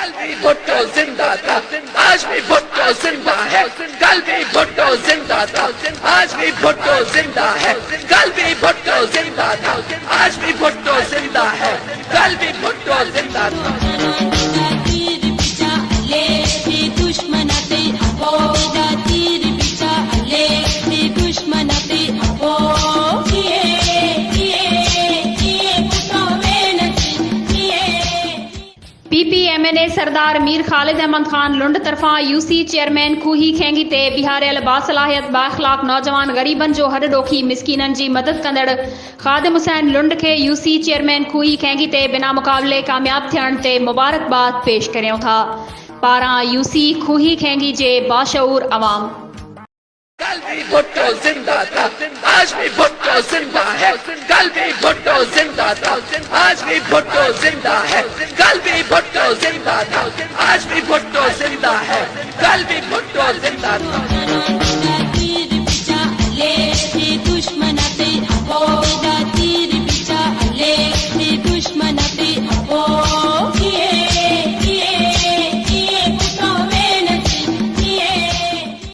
कल भी भुट्टो जिंदा था, आज भी भुट्टो जिंदा है। कल भी भुट्टो जिंदा था, आज भी भुट्टो जिंदा है। कल भी भुट्टो जिंदा था, आज भी भुट्टो जिंदा है। कल भी भुट्टो जिंदा था। पीपीएमएनए सरदार मीर खालिद अहमद खान लुंड तरफा यूसी चेयरमैन खूही खेंगी ते बिहारियल बासलाहियत बाखलाक नौजवान गरीबन जो हर डोखी मिसकीनन जी मदद कंदड़ खादिम हुसैन लुंड के यूसी चेयरमैन खूही खेंगी ते बिना मुकाबले कामयाब थियण ते मुबारकबाद पेश करियो था। पारा यूसी खूही खेंगी जे बाशऊर अवाम। कल भी भुट्टो जिंदा था, आज भी भुट्टो जिंदा है। कल भी भुट्टो जिंदा था, आज भी भुट्टो जिंदा है। कल भी भुट्टो